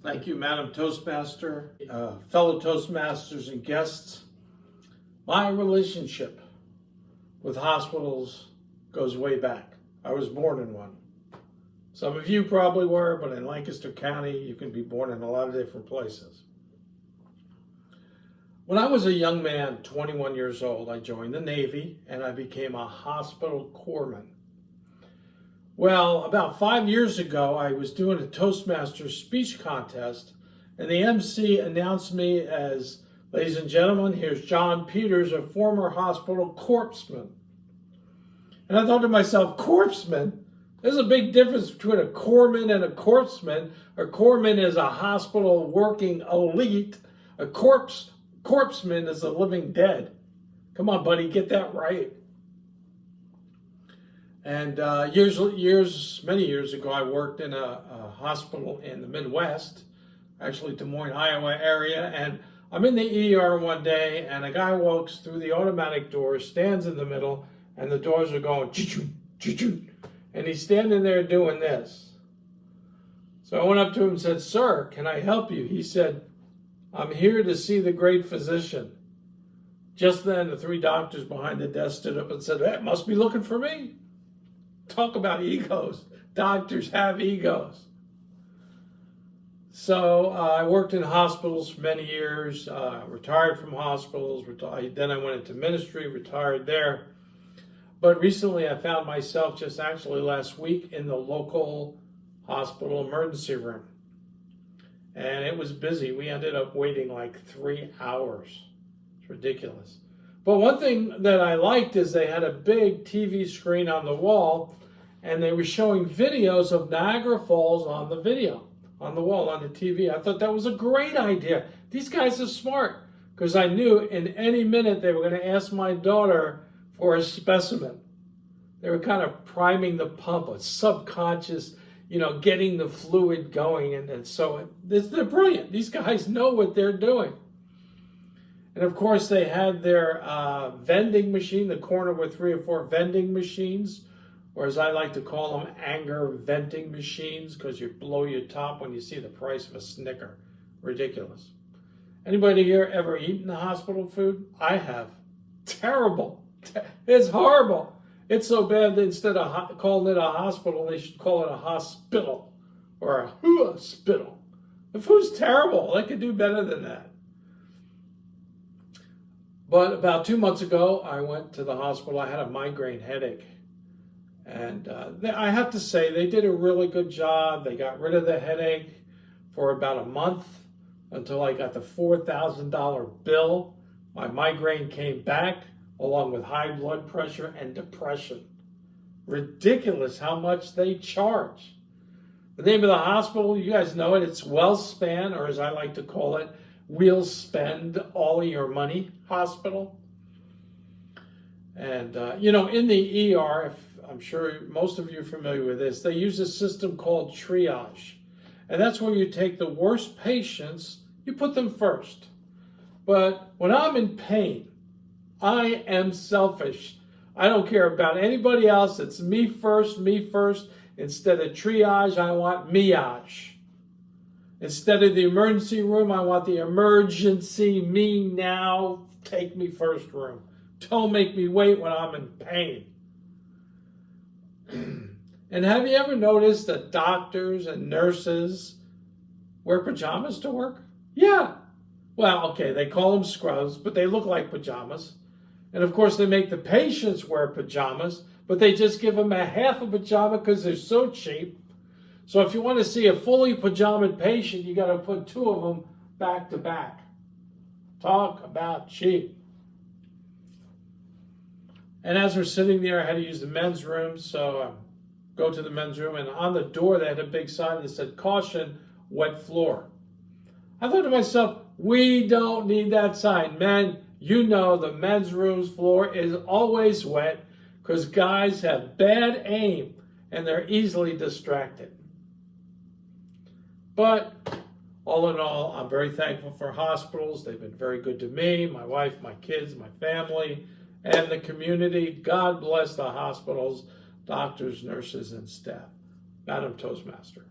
Thank you, Madam Toastmaster, fellow Toastmasters and guests. My relationship with hospitals goes way back. I was born in one. Some of you probably were, but in Lancaster County, you can be born in a lot of different places. When I was a young man, 21 years old, I joined the Navy and I became a hospital corpsman. Well, about 5 years ago, I was doing a Toastmasters speech contest, and the MC announced me as, ladies and gentlemen, here's John Peters, a former hospital corpsman. And I thought to myself, corpsman? There's a big difference between a corpsman and a corpsman. A corpsman is a hospital working elite. A corpsman is a living dead. Come on, buddy, get that right. And many years ago, I worked in a hospital in the Midwest, actually Des Moines, Iowa area. And I'm in the ER one day, and a guy walks through the automatic doors, stands in the middle, and the doors are going choo-choo, choo-choo. And he's standing there doing this. So I went up to him and said, "Sir, can I help you?" He said, "I'm here to see the great physician." Just then, the three doctors behind the desk stood up and said, "That must be looking for me." Talk about egos. Doctors have egos. So I worked in hospitals for many years, retired from hospitals. Then I went into ministry, retired there. But recently I found myself just actually last week in the local hospital emergency room. And it was busy. We ended up waiting like 3 hours. It's ridiculous. But one thing that I liked is they had a big TV screen on the wall, and they were showing videos of Niagara Falls on the video, on the wall, on the TV. I thought that was a great idea. These guys are smart, because I knew in any minute they were going to ask my daughter for a specimen. They were kind of priming the pump, a subconscious, getting the fluid going. And so they're brilliant. These guys know what they're doing. And of course, they had their vending machine, the corner with 3 or 4 vending machines, or as I like to call them, anger venting machines, because you blow your top when you see the price of a Snicker. Ridiculous. Anybody here ever eaten the hospital food? I have. Terrible. It's horrible. It's so bad that instead of calling it a hospital, they should call it a hospital or a hospital. The food's terrible. They could do better than that. But about 2 months ago, I went to the hospital. I had a migraine headache. And I have to say, they did a really good job. They got rid of the headache for about a month until I got the $4,000 bill. My migraine came back along with high blood pressure and depression. Ridiculous how much they charge. The name of the hospital, you guys know it. It's WellSpan, or as I like to call it, We'll Spend All of Your Money Hospital. And, in the ER, I'm sure most of you are familiar with this, they use a system called triage. And that's where you take the worst patients, you put them first. But when I'm in pain, I am selfish. I don't care about anybody else. It's me first, me first. Instead of triage, I want meage. Instead of the emergency room, I want the emergency me now, take me first room. Don't make me wait when I'm in pain. And have you ever noticed that doctors and nurses wear pajamas to work? Yeah. Well, okay, they call them scrubs, but they look like pajamas. And of course, they make the patients wear pajamas, but they just give them a half a pajama because they're so cheap. So if you want to see a fully pajamaed patient, you got to put 2 of them back to back. Talk about cheap. And as we're sitting there, I had to use the men's room, so I go to the men's room, and on the door they had a big sign that said, "Caution, wet floor." I thought to myself, we don't need that sign. Men, the men's room's floor is always wet because guys have bad aim and they're easily distracted. But all in all, I'm very thankful for hospitals. They've been very good to me, my wife, my kids, my family, and the community. God bless the hospitals, doctors, nurses, and staff. Madam Toastmaster.